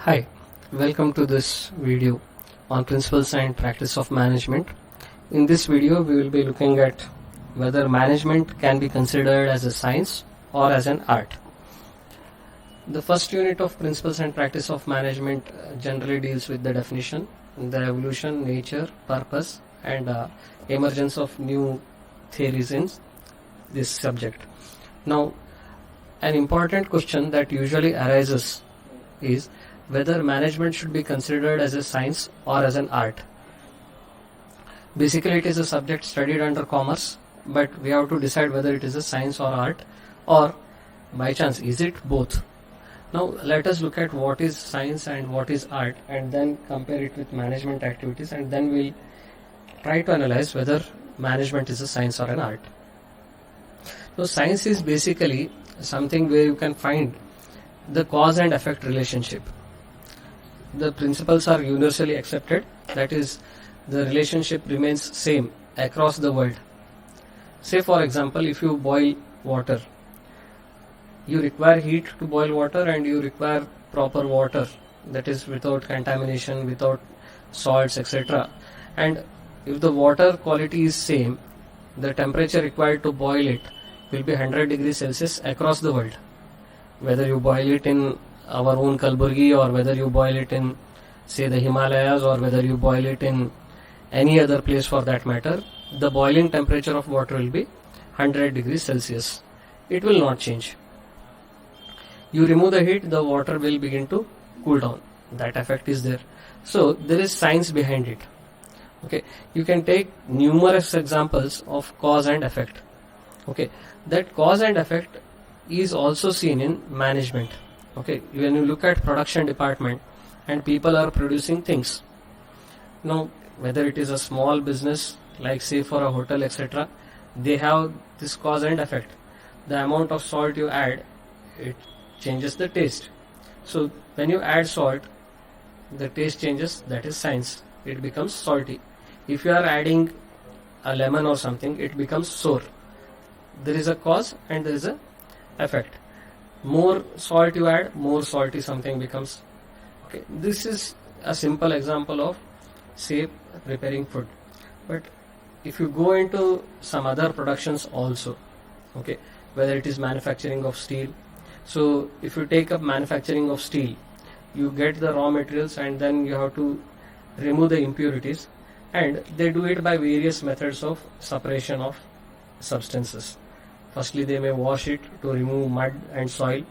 Hi, welcome to this video on principles and practice of management. In this video, we will be looking at whether management can be considered as a science or as an art. The first unit of principles and practice of management generally deals with the definition, the evolution, nature, purpose, and emergence of new theories in this subject. Now, an important question that usually arises is whether management should be considered as a science or as an art. Basically, it is a subject studied under commerce, but we have to decide whether it is a science or art, or by chance, is it both? Now, let us look at what is science and what is art, and then compare it with management activities, and then we'll try to analyze whether management is a science or an art. So, science is basically something where you can find the cause and effect relationship. The principles are universally accepted, that is, the relationship remains same across the world. Say for example, if you boil water, you require heat to boil water and you require proper water, that is without contamination, without salts, etc. And if the water quality is same, the temperature required to boil it will be 100 degrees Celsius across the world. Whether you boil it in our own Kalburgi, or whether you boil it in, say, the Himalayas, or whether you boil it in any other place for that matter, the boiling temperature of water will be 100 degrees Celsius. It will not change. You remove the heat, the water will begin to cool down. That effect is there. So there is science behind it. Okay, you can take numerous examples of cause and effect. Okay, that cause and effect is also seen in management. Okay, when you look at production department and people are producing things, now whether it is a small business like say for a hotel, etc., they have this cause and effect. The amount of salt you add, it changes the taste. So when you add salt, the taste changes, that is science. It becomes salty. If you are adding a lemon or something, it becomes sour. There is a cause and there is a effect. More salt you add, more salty something becomes. Okay, this is a simple example of, say, preparing food. But if you go into some other productions also, okay, whether it is manufacturing of steel, so if you take up manufacturing of steel, you get the raw materials and then you have to remove the impurities, and they do it by various methods of separation of substances. Firstly, they may wash it to remove mud and soil.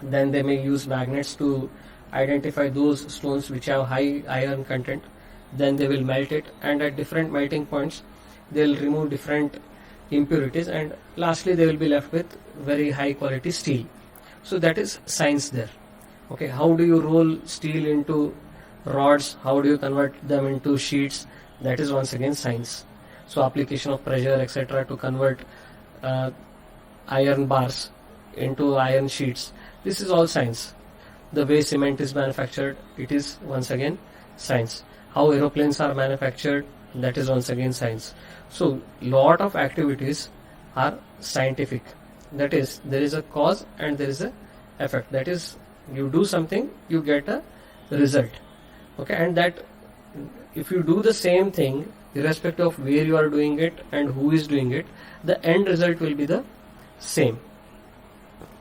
Then they may use magnets to identify those stones which have high iron content. Then they will melt it, and at different melting points, they will remove different impurities, and lastly they will be left with very high quality steel. So that is science there. Okay, how do you roll steel into rods? How do you convert them into sheets? That is once again science. So application of pressure, etc., to convert iron bars into iron sheets, this is all science. The way cement is manufactured, it is once again science. How aeroplanes are manufactured, that is once again science. So lot of activities are scientific. That is, there is a cause and there is a effect. That is, you do something, you get a result. Okay, and that if you do the same thing, irrespective of where you are doing it and who is doing it, the end result will be the same.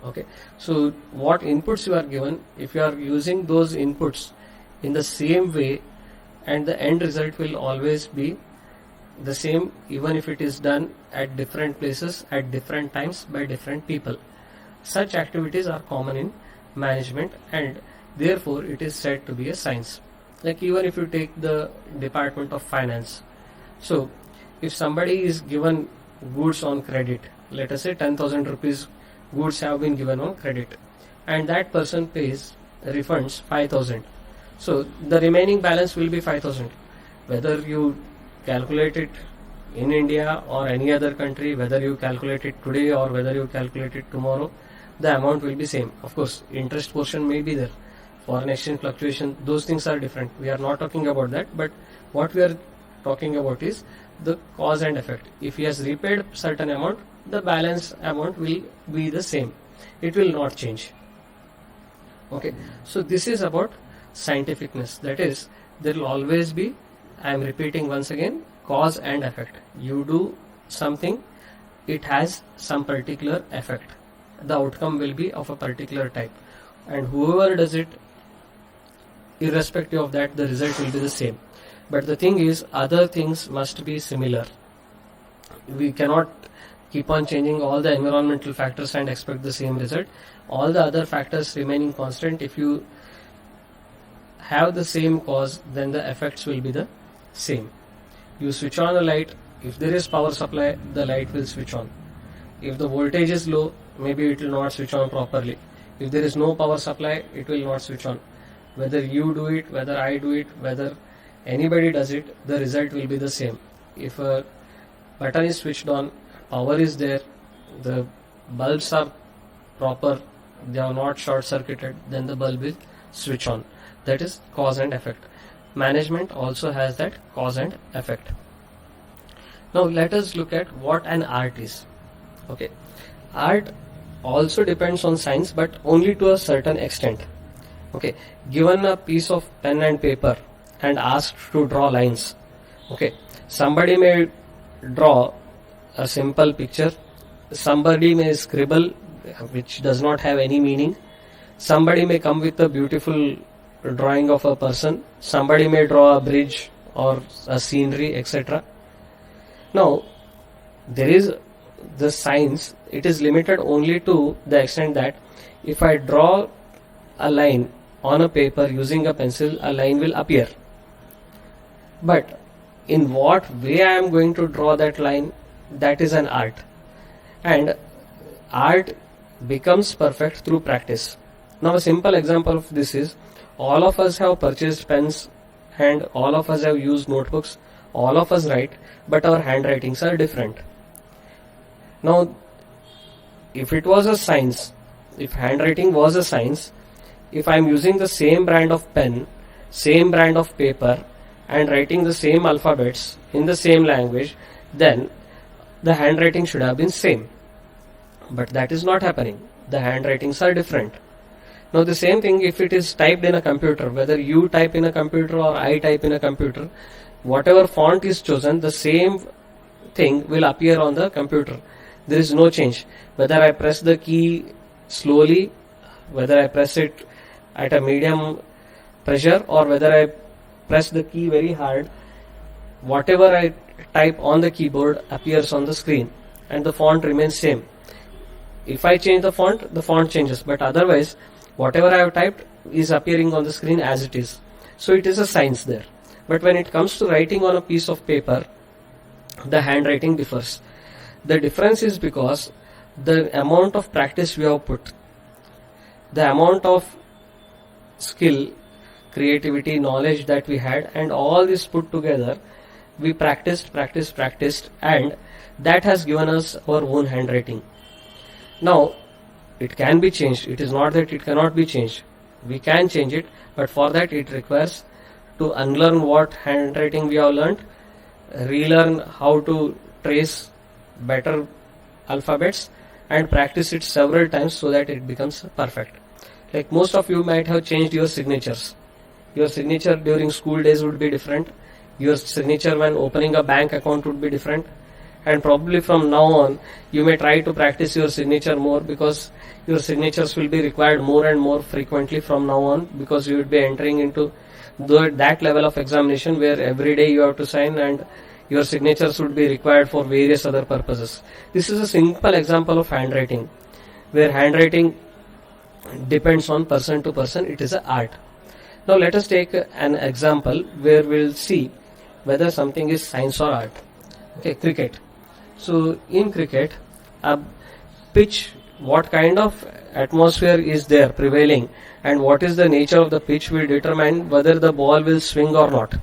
Okay, so what inputs you are given, if you are using those inputs in the same way, and the end result will always be the same, even if it is done at different places at different times by different people. Such activities are common in management, and therefore it is said to be a science. Like even if you take the Department of Finance, so if somebody is given goods on credit, let us say 10,000 rupees goods have been given on credit, and that person pays refunds 5,000. So the remaining balance will be 5,000. Whether you calculate it in India or any other country, whether you calculate it today or whether you calculate it tomorrow, the amount will be same. Of course, interest portion may be there. Foreign exchange fluctuation, those things are different. We are not talking about that, but what we are talking about is the cause and effect. If he has repaid certain amount, the balance amount will be the same. It will not change. Okay, so this is about scientificness. That is, there will always be, I am repeating once again, cause and effect. You do something, it has some particular effect. The outcome will be of a particular type, and whoever does it, irrespective of that, the result will be the same. But the thing is, other things must be similar. We cannot keep on changing all the environmental factors and expect the same result. All the other factors remaining constant, if you have the same cause, then the effects will be the same. You switch on a light, if there is power supply, the light will switch on. If the voltage is low, maybe it will not switch on properly. If there is no power supply, it will not switch on. Whether you do it, whether I do it, whether anybody does it, the result will be the same. If a button is switched on, power is there, the bulbs are proper, they are not short circuited, then the bulb will switch on. That is cause and effect. Management also has that cause and effect. Now let us look at what an art is. Okay, art also depends on science, but only to a certain extent. Okay, given a piece of pen and paper and asked to draw lines, okay, somebody may draw a simple picture, somebody may scribble which does not have any meaning, somebody may come with a beautiful drawing of a person, somebody may draw a bridge or a scenery, etc. Now there is the science, it is limited only to the extent that if I draw a line on a paper using a pencil, a line will appear. But in what way I am going to draw that line, that is an art. And art becomes perfect through practice. Now a simple example of this is, all of us have purchased pens and all of us have used notebooks, all of us write, but our handwritings are different. Now if it was a science, if handwriting was a science, if I am using the same brand of pen, same brand of paper and writing the same alphabets in the same language, then the handwriting should have been same. But that is not happening. The handwritings are different. Now the same thing if it is typed in a computer, whether you type in a computer or I type in a computer, whatever font is chosen, the same thing will appear on the computer. There is no change. Whether I press the key slowly, whether I press it at a medium pressure or whether I press the key very hard, whatever I type on the keyboard appears on the screen and the font remains same. If I change the font changes, but otherwise whatever I have typed is appearing on the screen as it is. So it is a science there. But when it comes to writing on a piece of paper, the handwriting differs. The difference is because the amount of practice we have put, the amount of skill, creativity, knowledge that we had, and all this put together, we practiced, and that has given us our own handwriting. Now it can be changed. It is not that it cannot be changed. We can change it, but for that it requires to unlearn what handwriting we have learned, relearn how to trace better alphabets, and practice it several times so that it becomes perfect. Like most of you might have changed your signatures. Your signature during school days would be different. Your signature when opening a bank account would be different. And probably from now on, you may try to practice your signature more, because your signatures will be required more and more frequently from now on, because you would be entering into that level of examination where every day you have to sign and your signatures would be required for various other purposes. This is a simple example of handwriting, where handwriting depends on person to person. It is an art. Now let us take an example where we will see whether something is science or art. Okay, cricket. So in cricket, a pitch, what kind of atmosphere is there prevailing and what is the nature of the pitch will determine whether the ball will swing or not.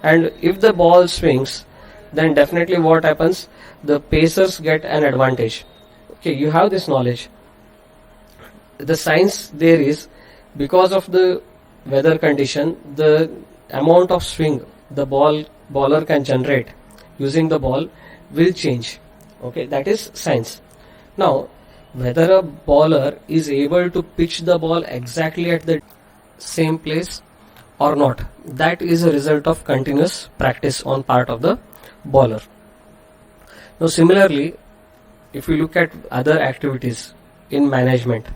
And if the ball swings, then definitely what happens? The pacers get an advantage. Okay, you have this knowledge. The science there is, because of the weather condition, the amount of swing the bowler can generate using the ball will change. Okay, that is science. Now whether a bowler is able to pitch the ball exactly at the same place or not, that is a result of continuous practice on part of the bowler. Now similarly, if we look at other activities in management,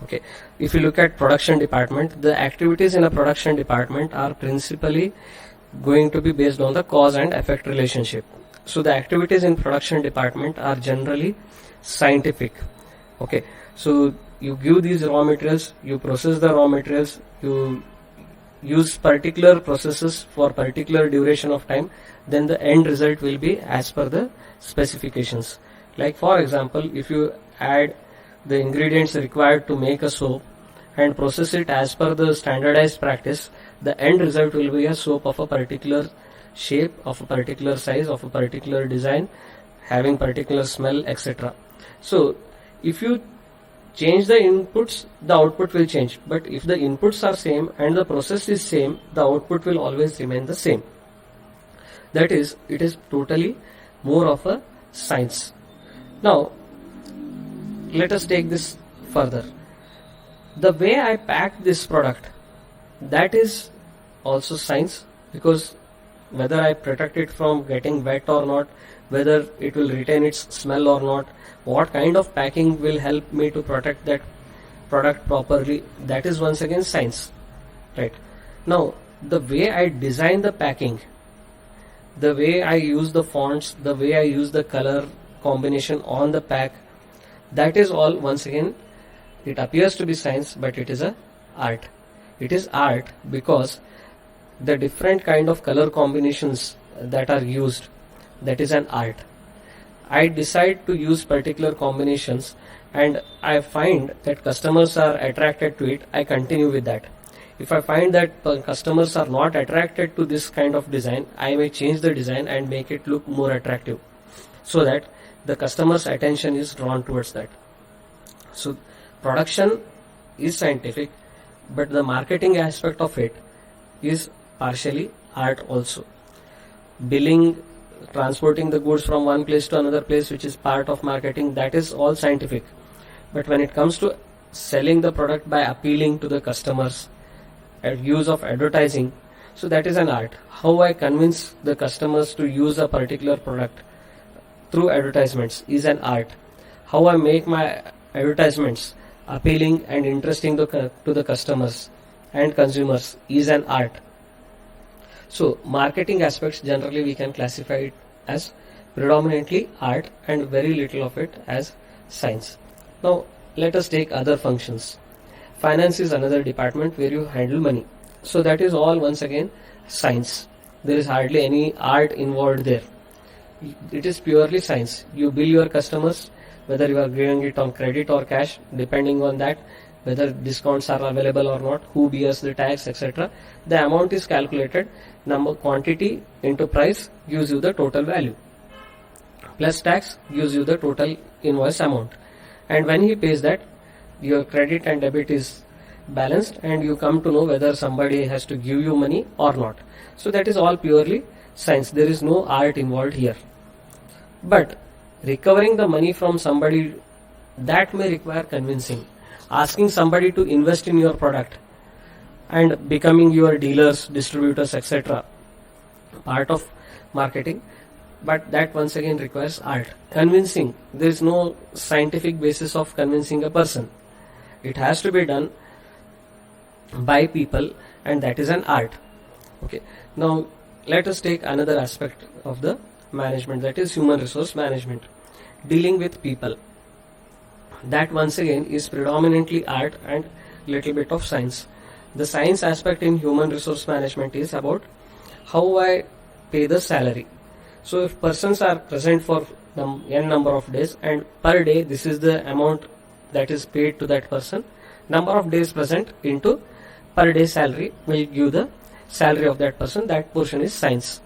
okay, if you look at production department, the activities in a production department are principally going to be based on the cause and effect relationship. So the activities in production department are generally scientific. Okay, so you give these raw materials, you process the raw materials, you use particular processes for particular duration of time, then the end result will be as per the specifications. Like for example, if you add the ingredients required to make a soap and process it as per the standardized practice, the end result will be a soap of a particular shape, of a particular size, of a particular design, having particular smell, etc. So if you change the inputs, the output will change. But if the inputs are same and the process is same, the output will always remain the same. That is, it is totally more of a science. Now, let us take this further. The way I pack this product, that is also science, because whether I protect it from getting wet or not, whether it will retain its smell or not, what kind of packing will help me to protect that product properly, that is once again science, right? Now, the way I design the packing, the way I use the fonts, the way I use the color combination on the pack, that is all once again, it appears to be science, but it is a art. It is art because the different kind of color combinations that are used, that is an art. I decide to use particular combinations and I find that customers are attracted to it, I continue with that. If I find that customers are not attracted to this kind of design, I may change the design and make it look more attractive so that the customer's attention is drawn towards that. So production is scientific, but the marketing aspect of it is partially art also. Billing, transporting the goods from one place to another place, which is part of marketing, that is all scientific. But when it comes to selling the product by appealing to the customers, use of advertising, so that is an art. How I convince the customers to use a particular product through advertisements is an art. How I make my advertisements appealing and interesting to the customers and consumers is an art. So marketing aspects generally we can classify it as predominantly art and very little of it as science. Now let us take other functions. Finance is another department where you handle money. So that is all once again science. There is hardly any art involved there. It is purely science. You bill your customers, whether you are giving it on credit or cash, depending on that, whether discounts are available or not, who bears the tax, etc. The amount is calculated, quantity into price gives you the total value, plus tax gives you the total invoice amount. And when he pays that, your credit and debit is balanced and you come to know whether somebody has to give you money or not. So that is all purely science. There is no art involved here. But recovering the money from somebody, that may require convincing. Asking somebody to invest in your product and becoming your dealers, distributors, etc. part of marketing, but that once again requires art. Convincing, there is no scientific basis of convincing a person. It has to be done by people and that is an art. Okay. Now let us take another aspect of the management, that is human resource management. Dealing with people. That once again is predominantly art and little bit of science. The science aspect in human resource management is about how I pay the salary. So if persons are present for n number of days and per day this is the amount that is paid to that person, number of days present into per day salary will give the salary of that person. That portion is science.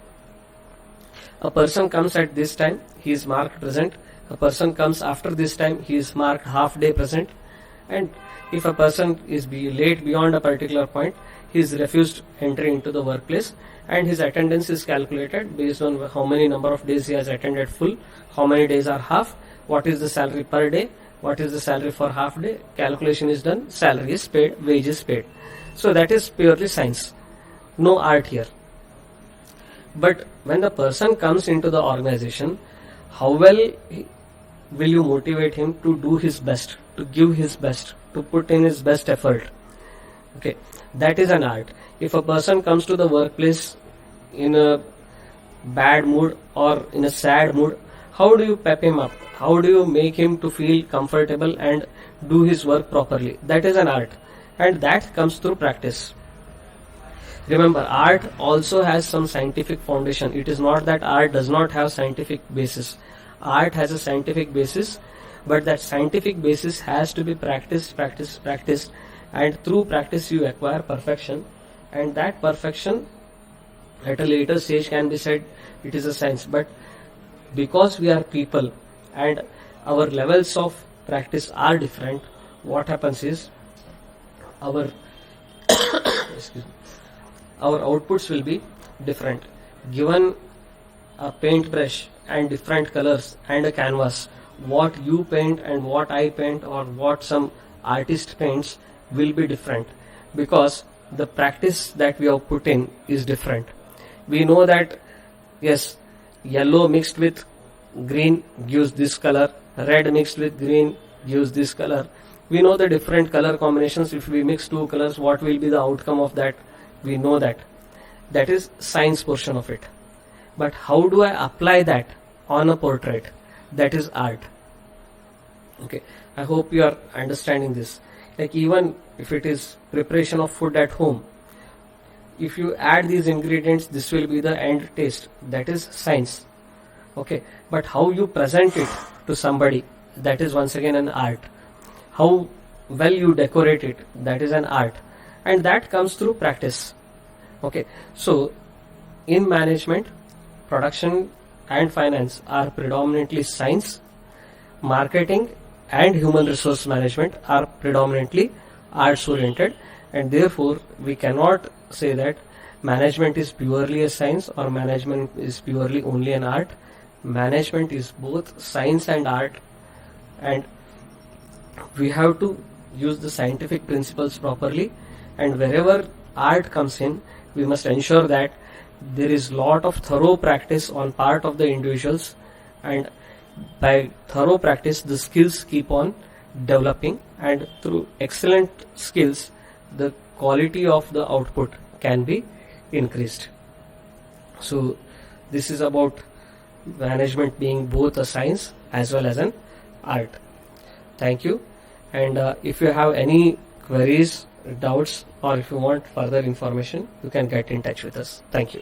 A person comes at this time, he is marked present. A person comes after this time, he is marked half day present. And if a person is late beyond a particular point, he is refused entry into the workplace and his attendance is calculated based on how many number of days he has attended full, how many days are half, what is the salary per day, what is the salary for half day, calculation is done, salary is paid, wage is paid. So that is purely science, no art here. But when the person comes into the organization, how well will you motivate him to do his best, to give his best, to put in his best effort? Okay, that is an art. If a person comes to the workplace in a bad mood or in a sad mood, how do you pep him up? How do you make him to feel comfortable and do his work properly? That is an art, and that comes through practice. Remember, art also has some scientific foundation. It is not that art does not have scientific basis. Art has a scientific basis, but that scientific basis has to be practiced, and through practice you acquire perfection, and that perfection at a later stage can be said it is a science. But because we are people and our levels of practice are different, what happens is our excuse me, our outputs will be different. Given a paintbrush and different colors and a canvas, what you paint and what I paint or what some artist paints will be different, because the practice that we have put in is different. We know that yes, yellow mixed with green gives this color, red mixed with green gives this color. We know the different color combinations. If we mix two colors, what will be the outcome of that? We know that. That is science portion of it. But how do I apply that on a portrait? That is art. Okay, I hope you are understanding this. Like even if it is preparation of food at home, if you add these ingredients, this will be the end taste. That is science. Okay, but how you present it to somebody, that is once again an art. How well you decorate it, that is an art, and that comes through practice. Okay, so in management, production and finance are predominantly science. Marketing and human resource management are predominantly arts oriented, and therefore we cannot say that management is purely a science or management is purely only an art. Management is both science and art, and we have to use the scientific principles properly, and wherever art comes in, we must ensure that there is lot of thorough practice on part of the individuals, and by thorough practice the skills keep on developing, and through excellent skills the quality of the output can be increased. So this is about management being both a science as well as an art. Thank you, and if you have any queries, doubts, or if you want further information, you can get in touch with us. Thank you.